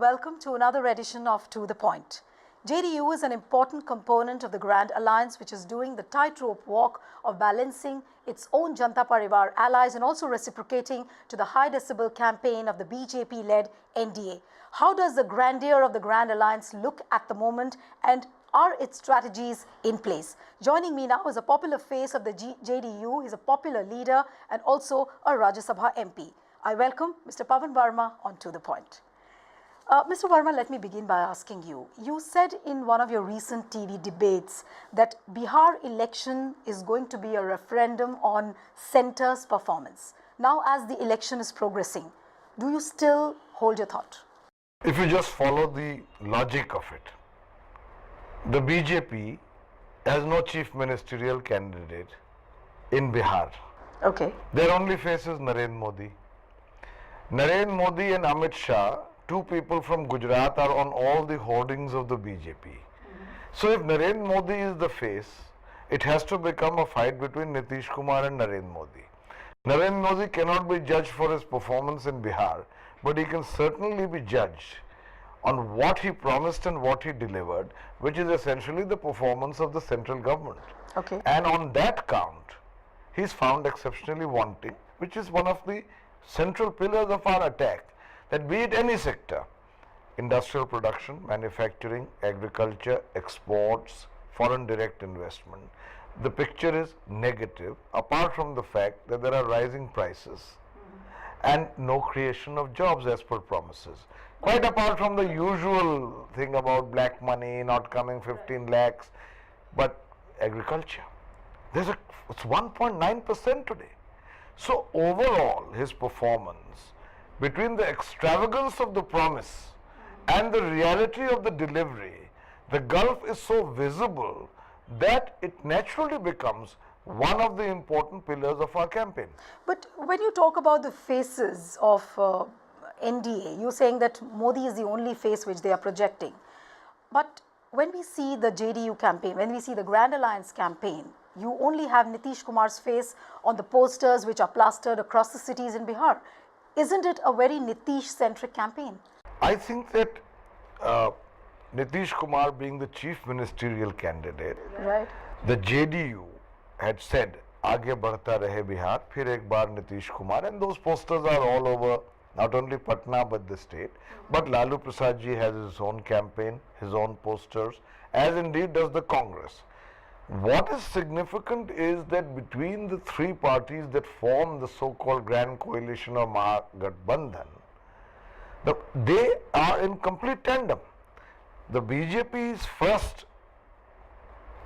welcome to another edition of To The Point. JDU is an important component of the Grand Alliance, which is doing the tightrope walk of balancing its own Janata Parivar allies and also reciprocating to the high decibel campaign of the BJP-led NDA. How does the grandeur of the Grand Alliance look at the moment, and are its strategies in place? Joining me now is a popular face of the JDU. He's a popular leader and also a Rajya Sabha MP. I welcome Mr. Pavan Varma on To The Point. Mr. Varma, let me begin by asking you. You said in one of your recent TV debates that Bihar election is going to be a referendum on centre's performance. Now, as the election is progressing, do you still hold your thought? If you just follow the logic of it, the BJP has no chief ministerial candidate in Bihar. Okay. Their only face is Narendra Modi. Narendra Modi and Amit Shah, two people from Gujarat, are on all the hoardings of the BJP. So if Narendra Modi is the face, it has to become a fight between Nitish Kumar and Narendra Modi. Narendra Modi cannot be judged for his performance in Bihar, but he can certainly be judged on what he promised and what he delivered, which is essentially the performance of the central government. Okay. And on that count, he's found exceptionally wanting, which is one of the central pillars of our attack, that be it any sector, industrial production, manufacturing, agriculture, exports, foreign direct investment, the picture is negative, apart from the fact that there are rising prices and no creation of jobs as per promises. Quite apart from the usual thing about black money not coming 15 lakhs, but agriculture, it's 1.9% today. So overall, his performance, between the extravagance of the promise and the reality of the delivery, the gulf is so visible that it naturally becomes one of the important pillars of our campaign. But when you talk about the faces of NDA, you're saying that Modi is the only face which they are projecting. But when we see the JDU campaign, when we see the Grand Alliance campaign, you only have Nitish Kumar's face on the posters which are plastered across the cities in Bihar. Isn't it a very Nitish-centric campaign? I think that Nitish Kumar being the chief ministerial candidate, right, the JDU had said, "Aage बढ़ता रहे Bihar, फिर एक बार Nitish Kumar," and those posters are all over, not only Patna but the state. But Lalu Prasad ji has his own campaign, his own posters, as indeed does the Congress. What is significant is that between the three parties that form the so-called Grand Coalition of Mahagathbandhan, they are in complete tandem. The BJP's first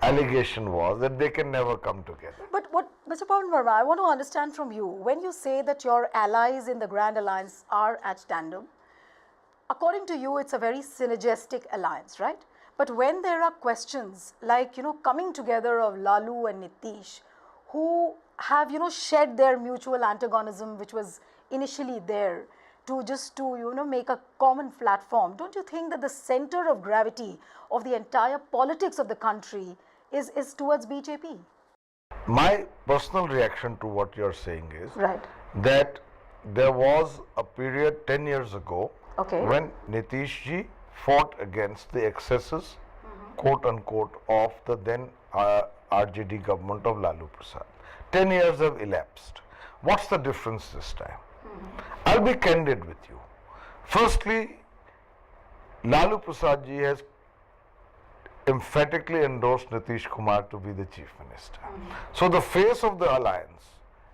allegation was that they can never come together. But what, Mr. Pavan Varma, I want to understand from you, when you say that your allies in the Grand Alliance are at tandem, according to you, it's a very synergistic alliance, right? But when there are questions like, coming together of Lalu and Nitish, who have, shed their mutual antagonism, which was initially there, to make a common platform, don't you think that the center of gravity of the entire politics of the country is towards BJP? My personal reaction to what you're saying is right, that there was a period 10 years ago when Nitish ji fought against the excesses, quote unquote, of the then RJD government of Lalu Prasad. 10 years have elapsed. What's the difference this time? I'll be candid with you. Firstly, Lalu Prasad ji has emphatically endorsed Nitish Kumar to be the chief minister. So the face of the alliance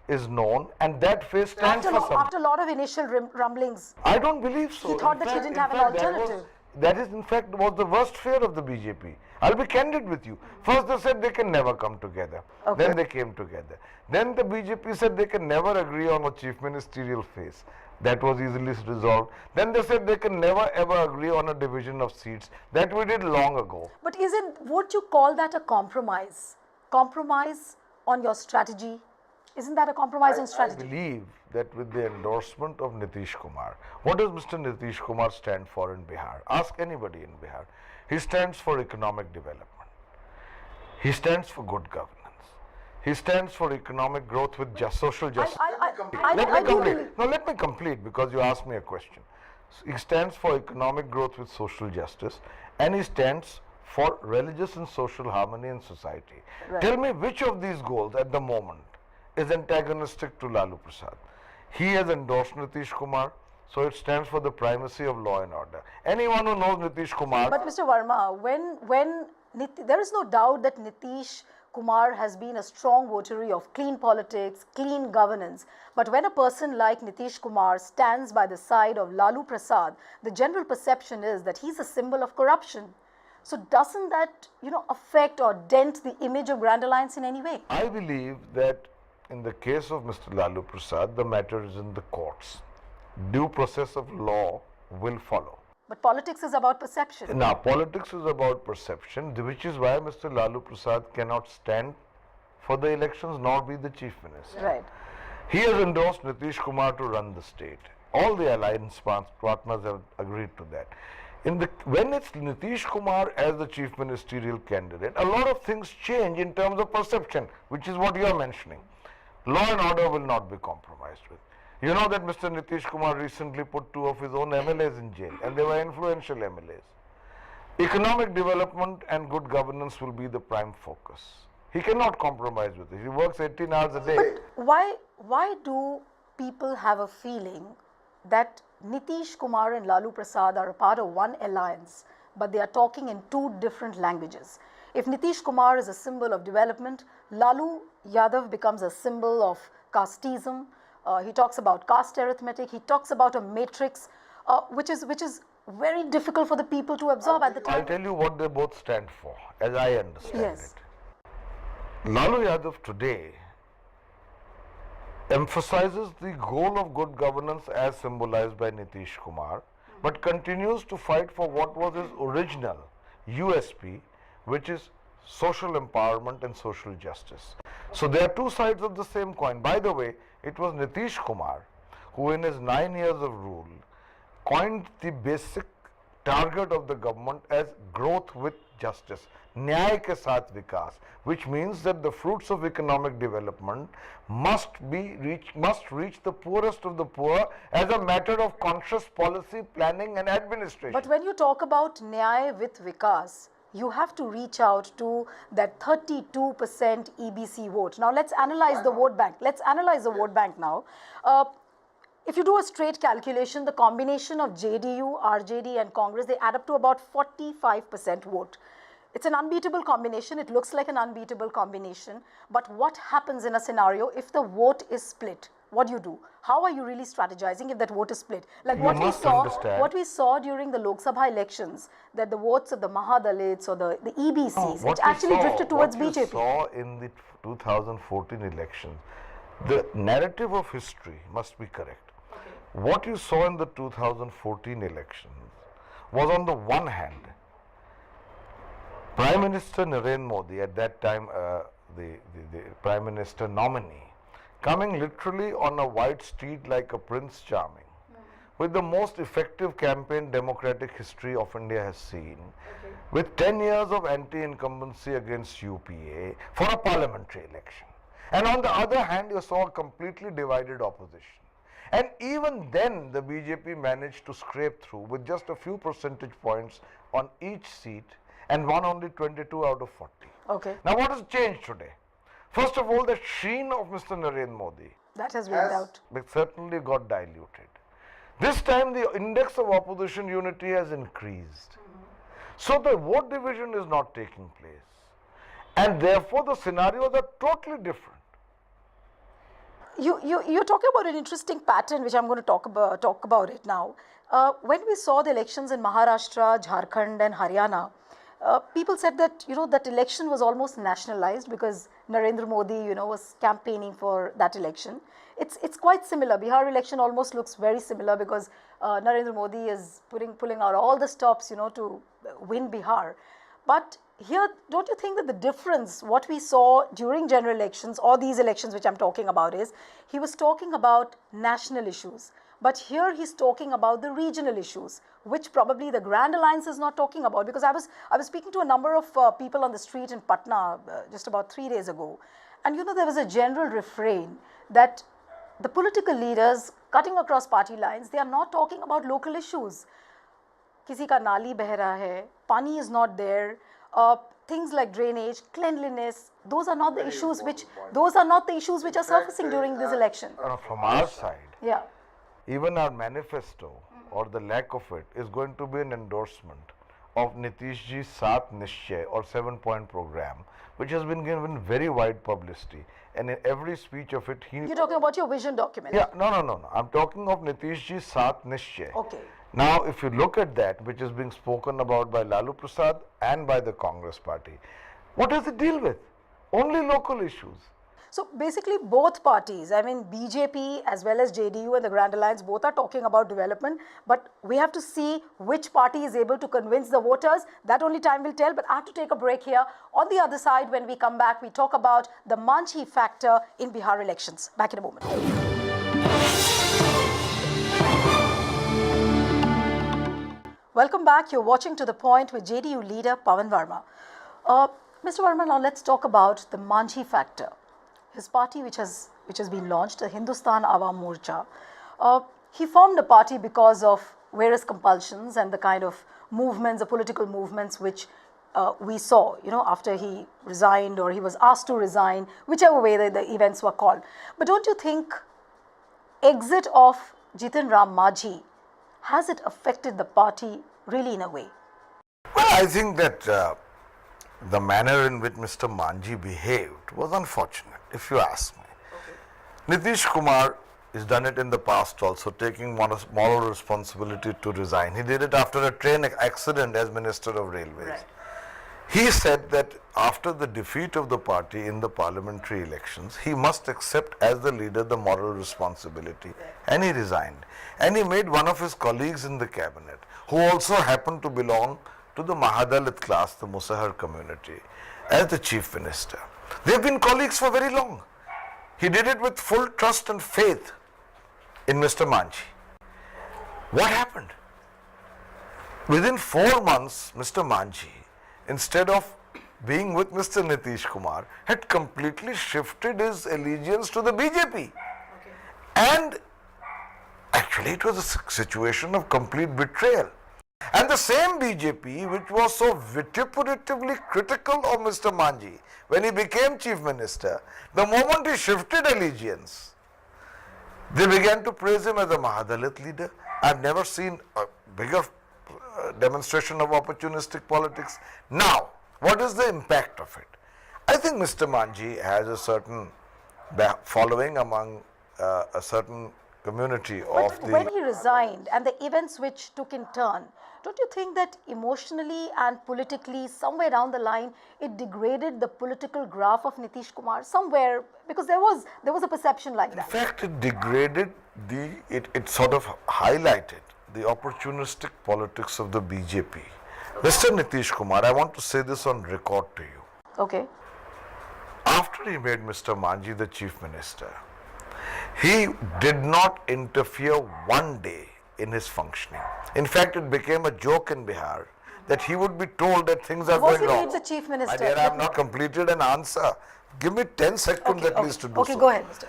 is known, and that face stands for something. After a lot of initial rumblings, I don't believe so. He thought that he didn't have an alternative. That is, in fact, was the worst fear of the BJP. I'll be candid with you. First they said they can never come together. Then they came together. Then the BJP said they can never agree on a chief ministerial face. That was easily resolved. Then they said they can never ever agree on a division of seats. That we did long ago. But would you call that a compromise? Compromise on your strategy? Isn't that a compromise on strategy? I believe that with the endorsement of Nitish Kumar, what does Mr. Nitish Kumar stand for in Bihar? Ask anybody in Bihar. He stands for economic development. He stands for good governance. He stands for economic growth with social justice. Let me complete because you asked me a question. He stands for economic growth with social justice, and he stands for religious and social harmony in society. Right. Tell me which of these goals at the moment is antagonistic to Lalu Prasad. He has endorsed Nitish Kumar, so it stands for the primacy of law and order. Anyone who knows Nitish Kumar. But Mr. Varma, there is no doubt that Nitish Kumar has been a strong votary of clean politics, clean governance. But when a person like Nitish Kumar stands by the side of Lalu Prasad, the general perception is that he's a symbol of corruption. So doesn't that, affect or dent the image of Grand Alliance in any way? I believe that in the case of Mr. Lalu Prasad, the matter is in the courts. Due process of law will follow. But politics is about perception. Now, politics is about perception, which is why Mr. Lalu Prasad cannot stand for the elections nor be the chief minister. Right. He has endorsed Nitish Kumar to run the state. All the alliance partners have agreed to that. When it's Nitish Kumar as the chief ministerial candidate, a lot of things change in terms of perception, which is what you are mentioning. Law and order will not be compromised with. You know that Mr. Nitish Kumar recently put 2 of his own MLAs in jail, and they were influential MLAs. Economic development and good governance will be the prime focus. He cannot compromise with it. He works 18 hours a day. But why do people have a feeling that Nitish Kumar and Lalu Prasad are a part of one alliance, but they are talking in 2 different languages? If Nitish Kumar is a symbol of development, Lalu Yadav becomes a symbol of casteism. He talks about caste arithmetic. He talks about a matrix, which is very difficult for the people to absorb at the time. I'll tell you what they both stand for, as I understand Yes. it. Lalu Yadav today emphasizes the goal of good governance as symbolized by Nitish Kumar, but continues to fight for what was his original USP, which is social empowerment and social justice. So there are 2 sides of the same coin. By the way, it was Nitish Kumar who in his 9 years of rule coined the basic target of the government as growth with justice, Nyay ke saath vikas, which means that the fruits of economic development must reach the poorest of the poor as a matter of conscious policy, planning and administration. But when you talk about Nyay with Vikas, you have to reach out to that 32% EBC vote. Now let's analyze the vote bank. Let's analyze the vote bank now. If you do a straight calculation, the combination of JDU, RJD and Congress, they add up to about 45% vote. It's an unbeatable combination. It looks like an unbeatable combination. But what happens in a scenario if the vote is split? What do you do? How are you really strategizing if that vote is split? Like what we saw during the Lok Sabha elections, that the votes of the Mahadalits or the EBCs, which actually drifted towards BJP. What you saw in the 2014 elections, the narrative of history must be correct. Okay. What you saw in the 2014 elections was, on the one hand, Prime Minister Narendra Modi, at that time the Prime Minister nominee, coming literally on a white steed like a Prince Charming, with the most effective campaign democratic history of India has seen, with 10 years of anti-incumbency against UPA for a parliamentary election. And on the other hand, you saw a completely divided opposition. And even then, the BJP managed to scrape through with just a few percentage points on each seat and won only 22 out of 40. Okay. Now, what has changed today? First of all, the sheen of Mr. Narendra Modi that has weighed out. It certainly got diluted. This time, the index of opposition unity has increased. So, the vote division is not taking place. And therefore, the scenarios are totally different. You're talking about an interesting pattern, which I'm going to talk about it now. When we saw the elections in Maharashtra, Jharkhand and Haryana, people said that, that election was almost nationalized because Narendra Modi, was campaigning for that election. It's quite similar. Bihar election almost looks very similar because Narendra Modi is pulling out all the stops, to win Bihar. But here, don't you think that the difference, what we saw during general elections or these elections which I'm talking about, is he was talking about national issues. But here he's talking about the regional issues, which probably the Grand Alliance is not talking about. Because I was speaking to a number of people on the street in Patna just about 3 days ago. And there was a general refrain that the political leaders cutting across party lines, they are not talking about local issues. किसी का नाली बह रहा है, pani is not there, things like drainage, cleanliness, those are not the issues which are surfacing during this election. From our side, Yeah. even our manifesto or the lack of it is going to be an endorsement of Nitish ji's Sat Nishchay or 7-point program, which has been given very wide publicity. And in every speech of it, You're talking about your vision document. Yeah, no. I'm talking of Nitish ji's Sat Nishchay. Okay. Now, if you look at that, which is being spoken about by Lalu Prasad and by the Congress party, what does it deal with? Only local issues. So basically both parties, I mean BJP as well as JDU and the Grand Alliance, both are talking about development, but we have to see which party is able to convince the voters. That only time will tell, but I have to take a break here. On the other side, when we come back, we talk about the Manjhi factor in Bihar elections. Back in a moment. Welcome back. You're watching To The Point with JDU leader Pavan Varma. Mr. Varma, now let's talk about the Manjhi factor. His party, which has been launched, the Hindustan Awam Morcha, he formed a party because of various compulsions and the kind of movements, the political movements which we saw, after he resigned or he was asked to resign, whichever way the events were called. But don't you think exit of Jitin Ram Manjhi, has it affected the party really in a way? Well, I think that the manner in which Mr. Manjhi behaved was unfortunate, if you ask me. Okay. Nitish Kumar has done it in the past also, taking moral responsibility to resign. He did it after a train accident as Minister of Railways. Right. He said that after the defeat of the party in the parliamentary elections, he must accept as the leader the moral responsibility. Right. And he resigned. And he made one of his colleagues in the cabinet, who also happened to belong to the Mahadalit class, the Musahar community, as the chief minister. They've been colleagues for very long. He did it with full trust and faith in Mr. Manjhi. What happened? Within 4 months, Mr. Manjhi, instead of being with Mr. Nitish Kumar, had completely shifted his allegiance to the BJP. Okay. And actually it was a situation of complete betrayal. And the same BJP, which was so vituperatively critical of Mr. Manjhi when he became chief minister, the moment he shifted allegiance, they began to praise him as a Mahadalit leader. I've never seen a bigger demonstration of opportunistic politics. Now, what is the impact of it? I think Mr. Manjhi has a certain following among a certain community of the... When he resigned and the events which took in turn, don't you think that emotionally and politically, somewhere down the line, it degraded the political graph of Nitish Kumar somewhere? Because there was a perception like that. In fact, it degraded it sort of highlighted the opportunistic politics of the BJP. Mr. Nitish Kumar, I want to say this on record to you. Okay. After he made Mr. Manjhi the chief minister, he did not interfere one day in his functioning. In fact, it became a joke in Bihar that he would be told that things are going wrong. Was he made the chief minister? My dear, I have not completed an answer. Give me 10 seconds at least to do so. Okay, go ahead, Mr.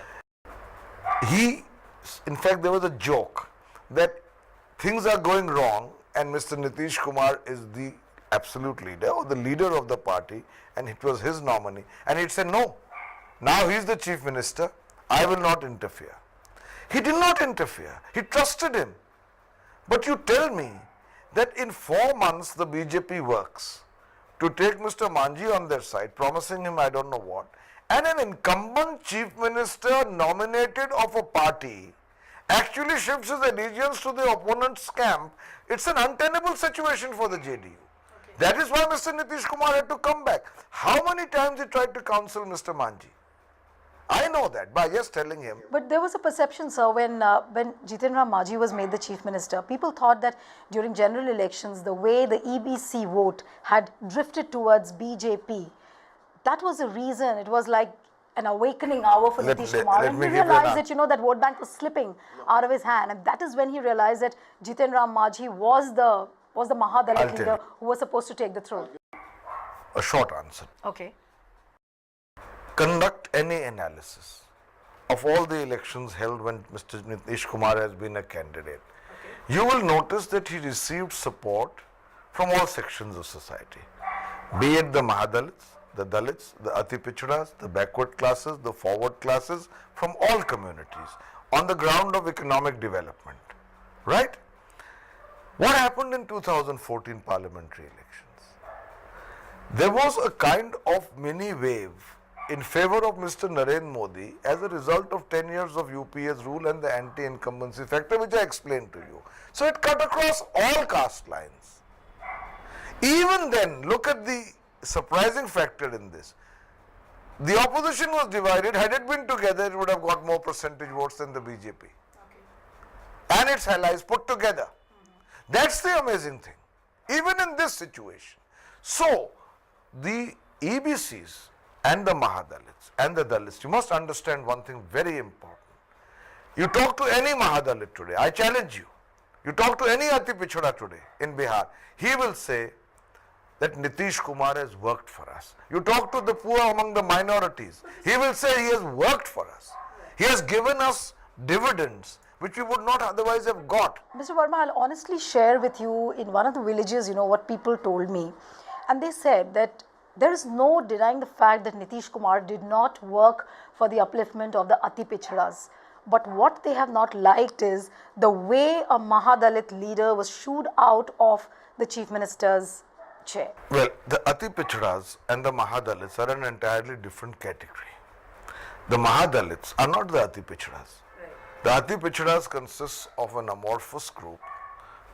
In fact, there was a joke that things are going wrong and Mr. Nitish Kumar is the absolute leader or the leader of the party and it was his nominee. And he'd say, no, now he's the chief minister, I will not interfere. He did not interfere. He trusted him. But you tell me that in 4 months the BJP works to take Mr. Manjhi on their side, promising him I don't know what, and an incumbent chief minister nominated of a party actually shifts his allegiance to the opponent's camp. It's an untenable situation for the JDU. Okay. That is why Mr. Nitish Kumar had to come back. How many times he tried to counsel Mr. Manjhi? I know that by just telling him. But there was a perception, sir, when Jitin Ram Manjhi was made the chief minister, people thought that during general elections, the way the EBC vote had drifted towards BJP, that was the reason. It was like an awakening hour for Nitish Kumar. And he realized that, that vote bank was slipping out of his hand. And that is when he realized that Jitin Ram Manjhi was the Mahadalit leader who was supposed to take the throne. A short answer. Okay. Conduct any analysis of all the elections held when Mr. Nitish Kumar has been a candidate, you will notice that he received support from all sections of society, be it the Mahadalits, the Dalits, the Ati Pichdas, the backward classes, the forward classes, from all communities on the ground of economic development, right? What happened in 2014 parliamentary elections? There was a kind of mini wave in favor of Mr. Narendra Modi as a result of 10 years of UPA's rule and the anti-incumbency factor, which I explained to you. So it cut across all caste lines. Even then, look at the surprising factor in this. The opposition was divided. Had it been together, it would have got more percentage votes than the BJP. And its allies put together. That's the amazing thing, even in this situation. So, the EBCs and the Mahadalits and the Dalits, you must understand one thing very important. You talk to any Mahadalit today, I challenge you. You talk to any Ati Pichhda today in Bihar, he will say that Nitish Kumar has worked for us. You talk to the poor among the minorities, he will say he has worked for us. He has given us dividends which we would not otherwise have got. Mr. Varma, I'll honestly share with you, in one of the villages, what people told me. And they said that there is no denying the fact that Nitish Kumar did not work for the upliftment of the Ati Pichhdas. But what they have not liked is the way a Mahadalit leader was shooed out of the Chief Minister's chair. Well, the Ati Pichhdas and the Mahadalits are an entirely different category. The Mahadalits are not the Ati Pichhdas. The Ati Pichhdas consists of an amorphous group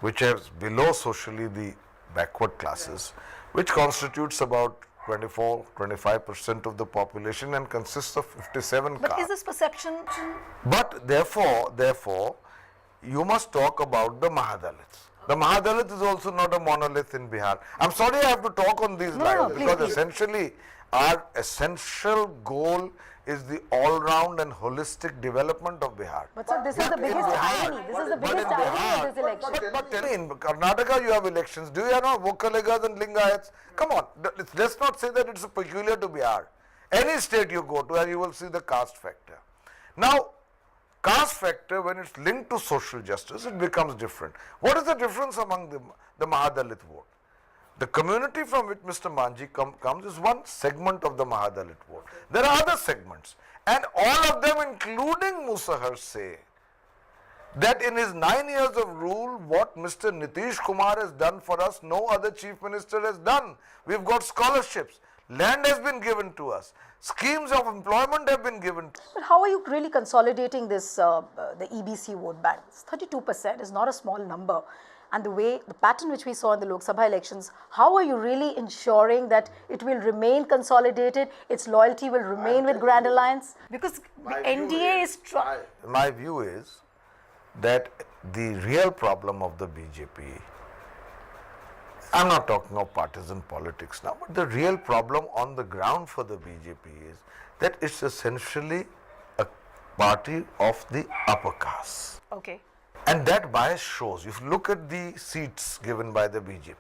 which has below socially the backward classes, which constitutes about 24-25% of the population and consists of 57 castes. But is this perception? But therefore, you must talk about the Mahadalits. The Mahadalit is also not a monolith in Bihar. I'm sorry I have to talk on these lines because essentially our essential goal is the all-round and holistic development of Bihar. But sir, this is the biggest irony. This is the biggest irony of this election. But tell me, in Karnataka you have elections. Do you have Vokalegas and Lingayats? Come on, let's not say that it's peculiar to Bihar. Any state you go to and you will see the caste factor. Now, caste factor, when it's linked to social justice, it becomes different. What is the difference among the Mahadalit vote? The community from which Mr. Manji comes is one segment of the Mahadalit vote. There are other segments, and all of them, including Musahar, say that in his 9 years of rule, what Mr. Nitish Kumar has done for us, no other chief minister has done. We've got scholarships, land has been given to us, schemes of employment have been given to us. But how are you really consolidating this, the EBC vote bank? 32% is not a small number. And the pattern which we saw in the Lok Sabha elections, how are you really ensuring that it will remain consolidated, its loyalty will remain with Grand Alliance? Because the NDA is strong. My view is that the real problem of the BJP, I'm not talking of partisan politics now, but the real problem on the ground for the BJP is that it's essentially a party of the upper caste. Okay. And that bias shows. If you look at the seats given by the BJP,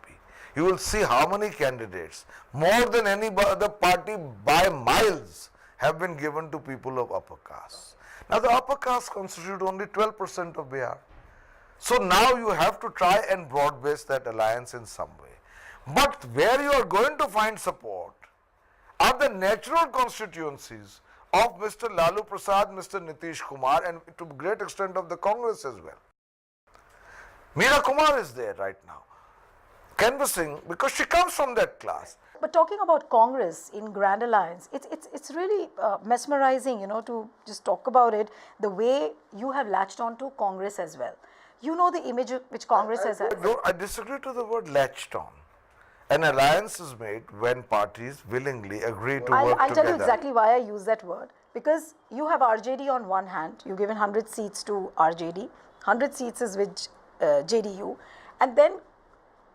you will see how many candidates, more than any other party by miles, have been given to people of upper caste. Now the upper caste constitute only 12% of Bihar. So now you have to try and broad base that alliance in some way. But where you are going to find support are the natural constituencies of Mr. Lalu Prasad, Mr. Nitish Kumar, and to a great extent of the Congress as well. Meera Kumar is there right now, canvassing because she comes from that class. But talking about Congress in Grand Alliance, it's really mesmerizing, to just talk about it, the way you have latched on to Congress as well. You know the image which Congress has had. I disagree to the word latched on. An alliance is made when parties willingly agree to work together. I'll tell you exactly why I use that word. Because you have RJD on one hand, you've given 100 seats to RJD, 100 seats is with JDU, and then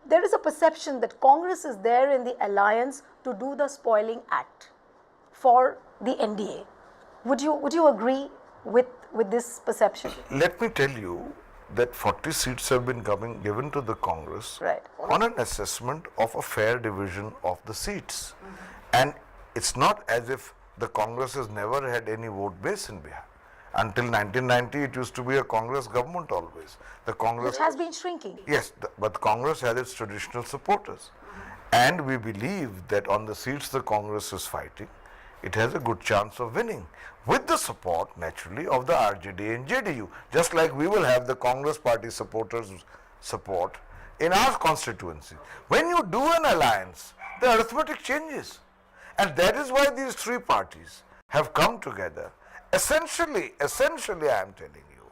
there is a perception that Congress is there in the alliance to do the spoiling act for the NDA. Would you agree with this perception? Let me tell you that 40 seats have been given to the Congress on an assessment of a fair division of the seats. And it's not as if the Congress has never had any vote base in Bihar. Until 1990, it used to be a Congress government always. The Congress Which has been shrinking. Yes, but Congress has its traditional supporters. And we believe that on the seats the Congress is fighting, it has a good chance of winning, with the support naturally of the RJD and JDU, just like we will have the Congress party supporters support in our constituency. When you do an alliance, the arithmetic changes. And that is why these three parties have come together. Essentially I am telling you,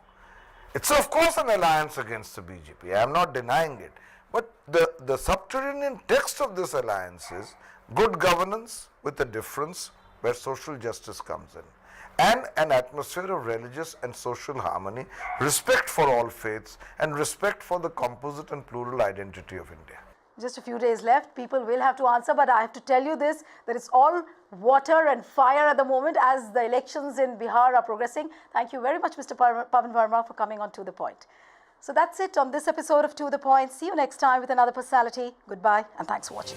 it's of course an alliance against the BJP. I am not denying it. But the subterranean text of this alliance is good governance with a difference where social justice comes in, and an atmosphere of religious and social harmony, respect for all faiths, and respect for the composite and plural identity of India. Just a few days left. People will have to answer, but I have to tell you this, that it's all water and fire at the moment as the elections in Bihar are progressing. Thank you very much, Mr. Pavan Varma, for coming on To The Point. So that's it on this episode of To The Point. See you next time with another personality. Goodbye and thanks for watching.